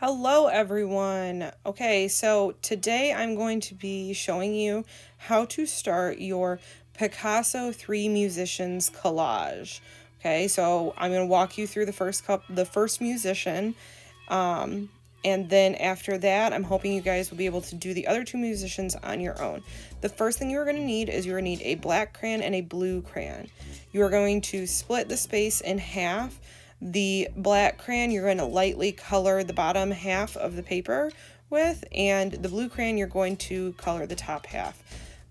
Hello everyone. Okay, so today I'm going to be showing you how to start your Picasso 3 musicians collage. Okay, so I'm going to walk you through the first musician, and then after that, I'm hoping you guys will be able to do the other two musicians on your own. The first thing you're going to need is you're going to need a black crayon and a blue crayon. You are going to split the space in half. The black crayon you're going to lightly color the bottom half of the paper with, and the blue crayon you're going to color the top half.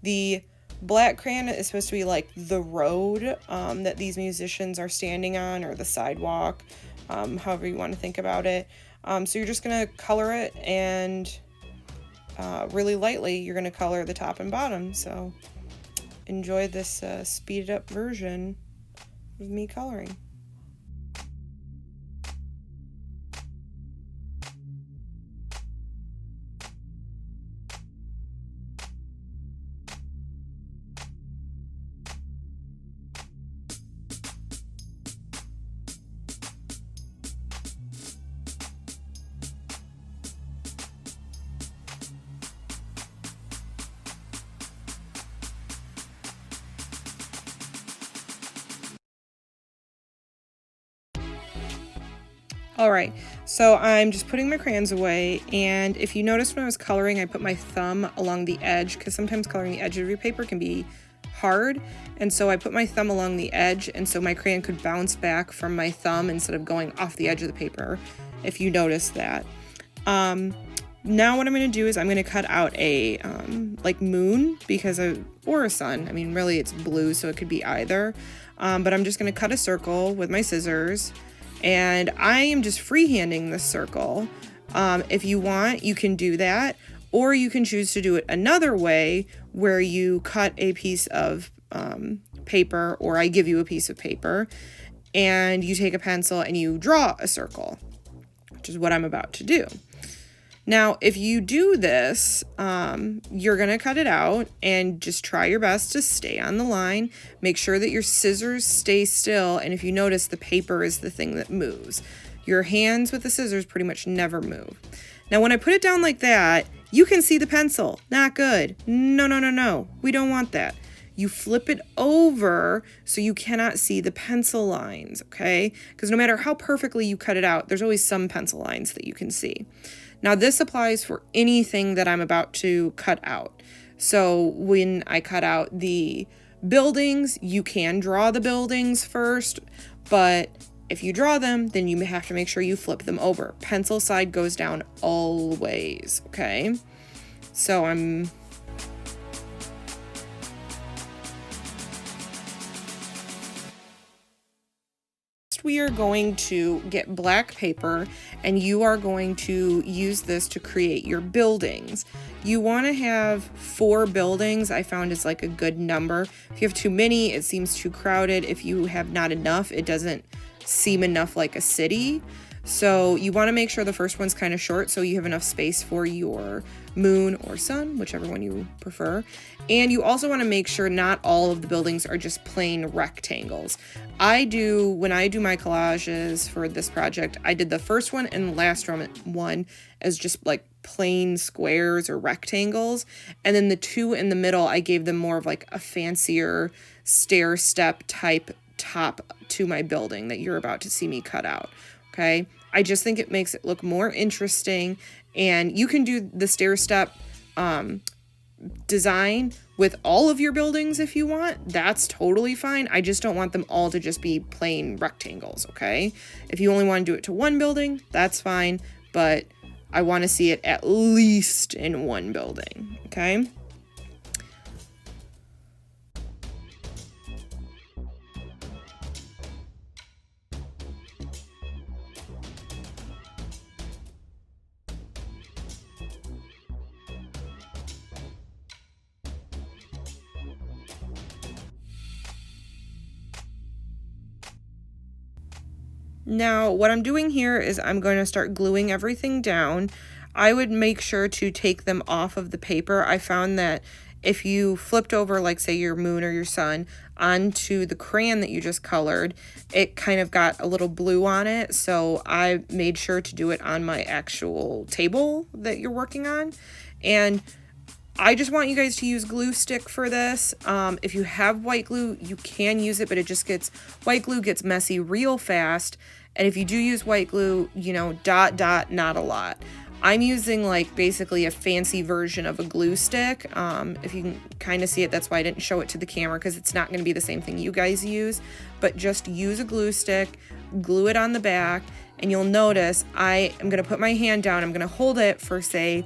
The black crayon is supposed to be like the road that these musicians are standing on, or the sidewalk, however you want to think about it. So you're just going to color it, and really lightly you're going to color the top and bottom. So enjoy this speeded up version of me coloring. Alright, so I'm just putting my crayons away, and if you noticed when I was coloring, I put my thumb along the edge, because sometimes coloring the edge of your paper can be hard, and so I put my thumb along the edge, and so my crayon could bounce back from my thumb instead of going off the edge of the paper, if you noticed that. Now what I'm going to do is I'm going to cut out a, like moon, or a sun. I mean, really it's blue, so it could be either, but I'm just going to cut a circle with my scissors. And I am just freehanding this circle. If you want, you can do that, or you can choose to do it another way where you cut a piece of paper, or I give you a piece of paper, and you take a pencil and you draw a circle, which is what I'm about to do. Now, if you do this, you're going to cut it out and just try your best to stay on the line. Make sure that your scissors stay still, and if you notice, the paper is the thing that moves. Your hands with the scissors pretty much never move. Now, when I put it down like that, you can see the pencil. Not good. No, no, no, no. We don't want that. You flip it over so you cannot see the pencil lines, okay? Because no matter how perfectly you cut it out, there's always some pencil lines that you can see. Now, this applies for anything that I'm about to cut out. So when I cut out the buildings, you can draw the buildings first, but if you draw them, then you have to make sure you flip them over. Pencil side goes down always, okay? So we are going to get black paper, and you are going to use this to create your buildings. You want to have 4 buildings. I found is like a good number. If you have too many, it seems too crowded. If you have not enough, it doesn't seem enough like a city. So you want to make sure the first one's kind of short so you have enough space for your moon or sun, whichever one you prefer. And you also want to make sure not all of the buildings are just plain rectangles. When I do my collages for this project, I did the first one and the last one as just like plain squares or rectangles. And then the 2 in the middle, I gave them more of like a fancier stair step type top to my building that you're about to see me cut out. Okay, I just think it makes it look more interesting, and you can do the stair step design with all of your buildings if you want. That's totally fine. I just don't want them all to just be plain rectangles, okay? If you only want to do it to one building, that's fine, but I want to see it at least in one building, okay? Now, what I'm doing here is I'm going to start gluing everything down. I would make sure to take them off of the paper. I found that if you flipped over, like say your moon or your sun onto the crayon that you just colored, it kind of got a little blue on it. So I made sure to do it on my actual table that you're working on. And I just want you guys to use glue stick for this. If you have white glue, you can use it, but white glue gets messy real fast. And if you do use white glue, you know, dot, not a lot. I'm using like basically a fancy version of a glue stick. If you can kind of see it, that's why I didn't show it to the camera, because it's not going to be the same thing you guys use. But just use a glue stick, glue it on the back, and you'll notice I am going to put my hand down. I'm going to hold it for, say,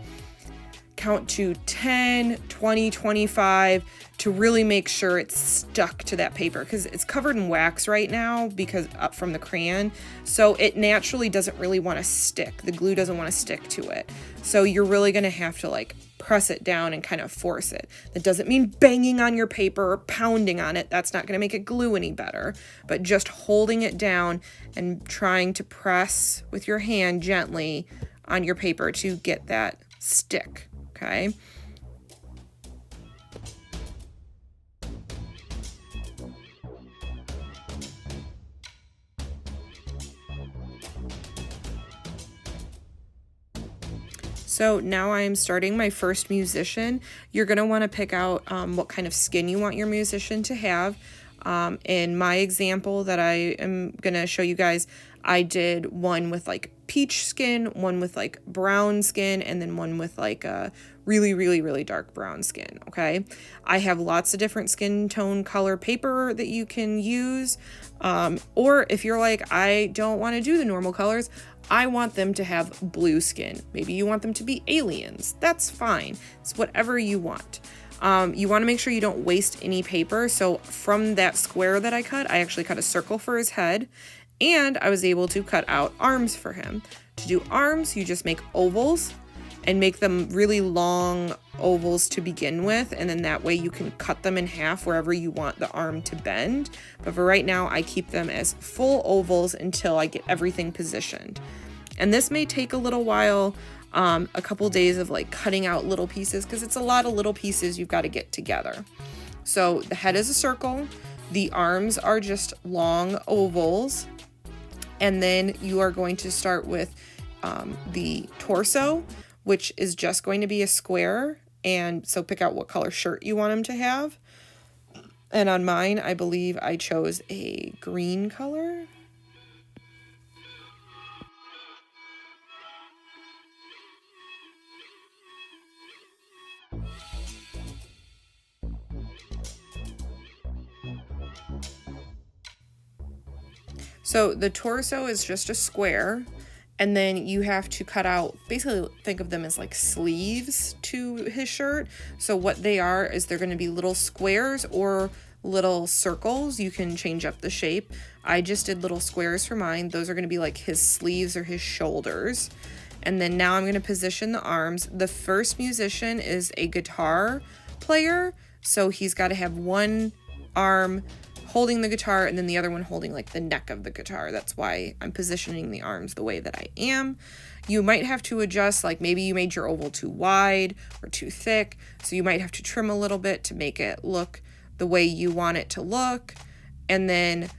count to 10, 20, 25 to really make sure it's stuck to that paper, because it's covered in wax right now because up from the crayon. So it naturally doesn't really want to stick. The glue doesn't want to stick to it. So you're really going to have to like press it down and kind of force it. That doesn't mean banging on your paper or pounding on it. That's not going to make it glue any better, but just holding it down and trying to press with your hand gently on your paper to get that stick. Okay. So now I'm starting my first musician. You're going to want to pick out what kind of skin you want your musician to have. In my example that I am going to show you guys, I did one with like peach skin, one with like brown skin, and then one with like a really dark brown skin. Okay. I have lots of different skin tone color paper that you can use. Or if you're like, I don't want to do the normal colors, I want them to have blue skin. Maybe you want them to be aliens. That's fine. It's whatever you want. You want to make sure you don't waste any paper. So from that square that I cut, I actually cut a circle for his head, and I was able to cut out arms for him. To do arms, you just make ovals and make them really long ovals to begin with, and then that way you can cut them in half wherever you want the arm to bend. But for right now, I keep them as full ovals until I get everything positioned. And this may take a little while, a couple days of like cutting out little pieces, because it's a lot of little pieces you've got to get together. So the head is a circle, the arms are just long ovals, and then you are going to start with the torso, which is just going to be a square. And so pick out what color shirt you want him to have. And on mine, I believe I chose a green color. So the torso is just a square, and then you have to cut out, basically think of them as like sleeves to his shirt. So what they are is they're going to be little squares or little circles. You can change up the shape. I just did little squares for mine. Those are going to be like his sleeves or his shoulders. And then now I'm going to position the arms. The first musician is a guitar player. So he's got to have one arm holding the guitar and then the other one holding like the neck of the guitar. That's why I'm positioning the arms the way that I am. You might have to adjust, like maybe you made your oval too wide or too thick, so you might have to trim a little bit to make it look the way you want it to look. And then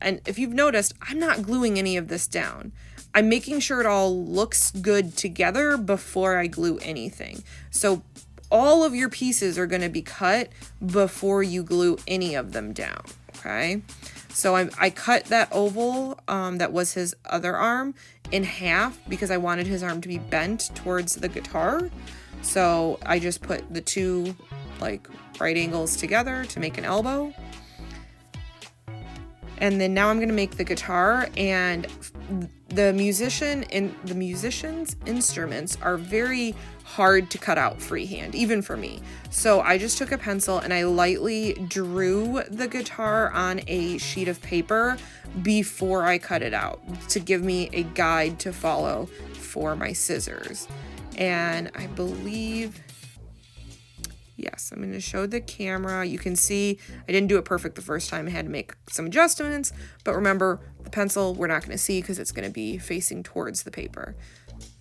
and if you've noticed, I'm not gluing any of this down. I'm making sure it all looks good together before I glue anything. So all of your pieces are going to be cut before you glue any of them down, okay? So I cut that oval that was his other arm in half because I wanted his arm to be bent towards the guitar. So I just put the two like right angles together to make an elbow. And then now I'm going to make the guitar, and the musician's instruments are very hard to cut out freehand, even for me. So I just took a pencil and I lightly drew the guitar on a sheet of paper before I cut it out to give me a guide to follow for my scissors. And I believe, yes, I'm going to show the camera. You can see I didn't do it perfect the first time. I had to make some adjustments, but remember the pencil we're not going to see because it's going to be facing towards the paper.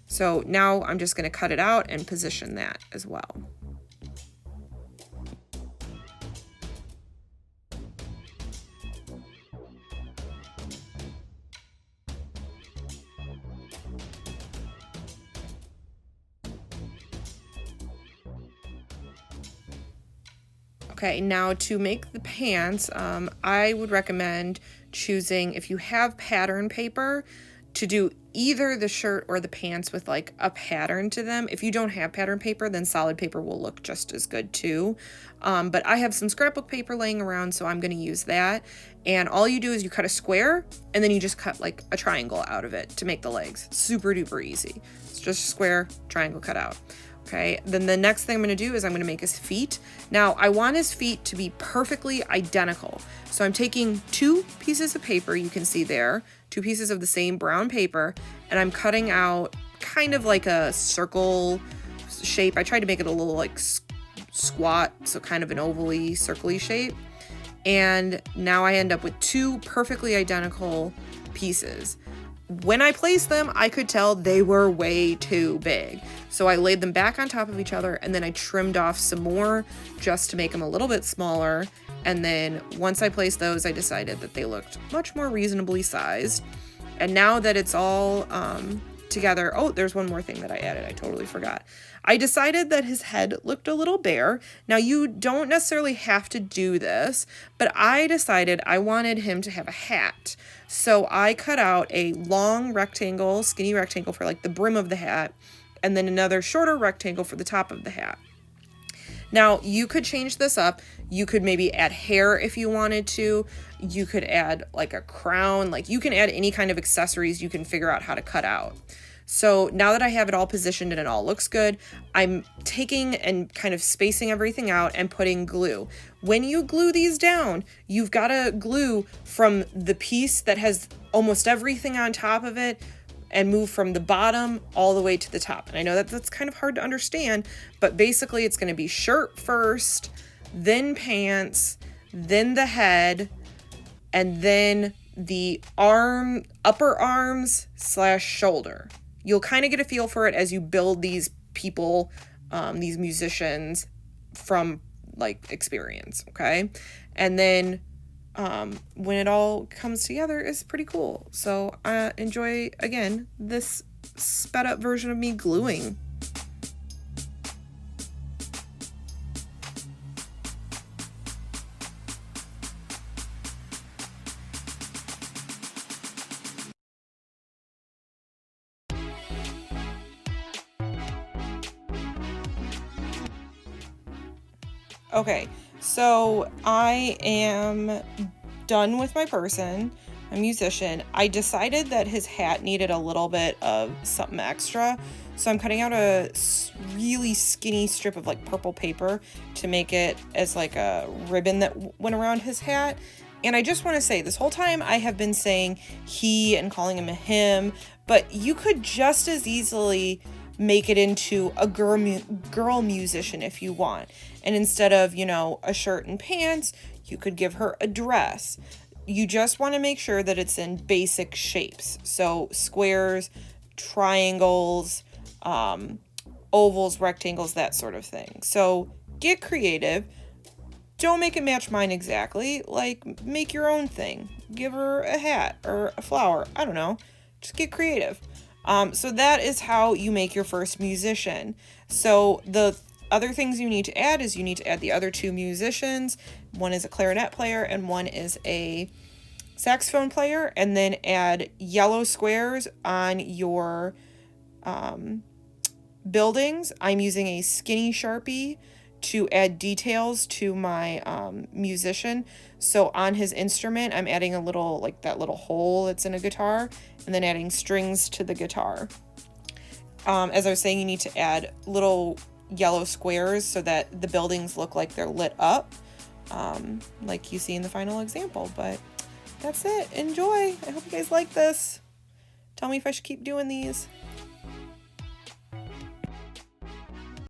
So now I'm just going to cut it out and position that as well. Okay, now to make the pants, I would recommend choosing, if you have pattern paper, to do either the shirt or the pants with like a pattern to them. If you don't have pattern paper, then solid paper will look just as good too. But I have some scrapbook paper laying around, so I'm going to use that. And all you do is you cut a square and then you just cut like a triangle out of it to make the legs. Super duper easy. It's just a square, triangle cut out. Okay, then the next thing I'm going to do is I'm going to make his feet. Now, I want his feet to be perfectly identical. So I'm taking 2 pieces of paper, you can see there, 2 pieces of the same brown paper, and I'm cutting out kind of like a circle shape. I tried to make it a little like squat, so kind of an ovally, circly shape. And now I end up with 2 perfectly identical pieces. When I placed them, I could tell they were way too big. So I laid them back on top of each other, and then I trimmed off some more just to make them a little bit smaller. And then once I placed those, I decided that they looked much more reasonably sized. And now that it's all together, oh, there's one more thing that I added. I totally forgot. I decided that his head looked a little bare. Now, you don't necessarily have to do this, but I decided I wanted him to have a hat. So I cut out a long rectangle, skinny rectangle for like the brim of the hat, and then another shorter rectangle for the top of the hat. Now, you could change this up. You could maybe add hair if you wanted to. You could add like a crown. Like, you can add any kind of accessories you can figure out how to cut out. So now that I have it all positioned and it all looks good, I'm taking and kind of spacing everything out and putting glue. When you glue these down, you've got to glue from the piece that has almost everything on top of it and move from the bottom all the way to the top. And I know that that's kind of hard to understand, but basically it's going to be shirt first, then pants, then the head, and then the upper arms / shoulder. You'll kind of get a feel for it as you build these people, these musicians from like experience, okay? And then when it all comes together, it's pretty cool. So enjoy, again, this sped up version of me gluing. Okay, so I am done with my person, a musician. I decided that his hat needed a little bit of something extra, so I'm cutting out a really skinny strip of like purple paper to make it as like a ribbon that went around his hat. And I just want to say, this whole time I have been saying he and calling him a him, but you could just as easily make it into a girl musician if you want. And instead of, a shirt and pants, you could give her a dress. You just want to make sure that it's in basic shapes. So squares, triangles, ovals, rectangles, that sort of thing. So get creative. Don't make it match mine exactly. Like, make your own thing. Give her a hat or a flower. I don't know. Just get creative. So that is how you make your first musician. So the other things you need to add is you need to add the other 2 musicians. One is a clarinet player and one is a saxophone player. And then add yellow squares on your buildings. I'm using a skinny Sharpie to add details to my musician. So on his instrument, I'm adding a little, like that little hole that's in a guitar, and then adding strings to the guitar. As I was saying, you need to add little yellow squares so that the buildings look like they're lit up, like you see in the final example. But that's it. Enjoy. I hope you guys like this. Tell me if I should keep doing these.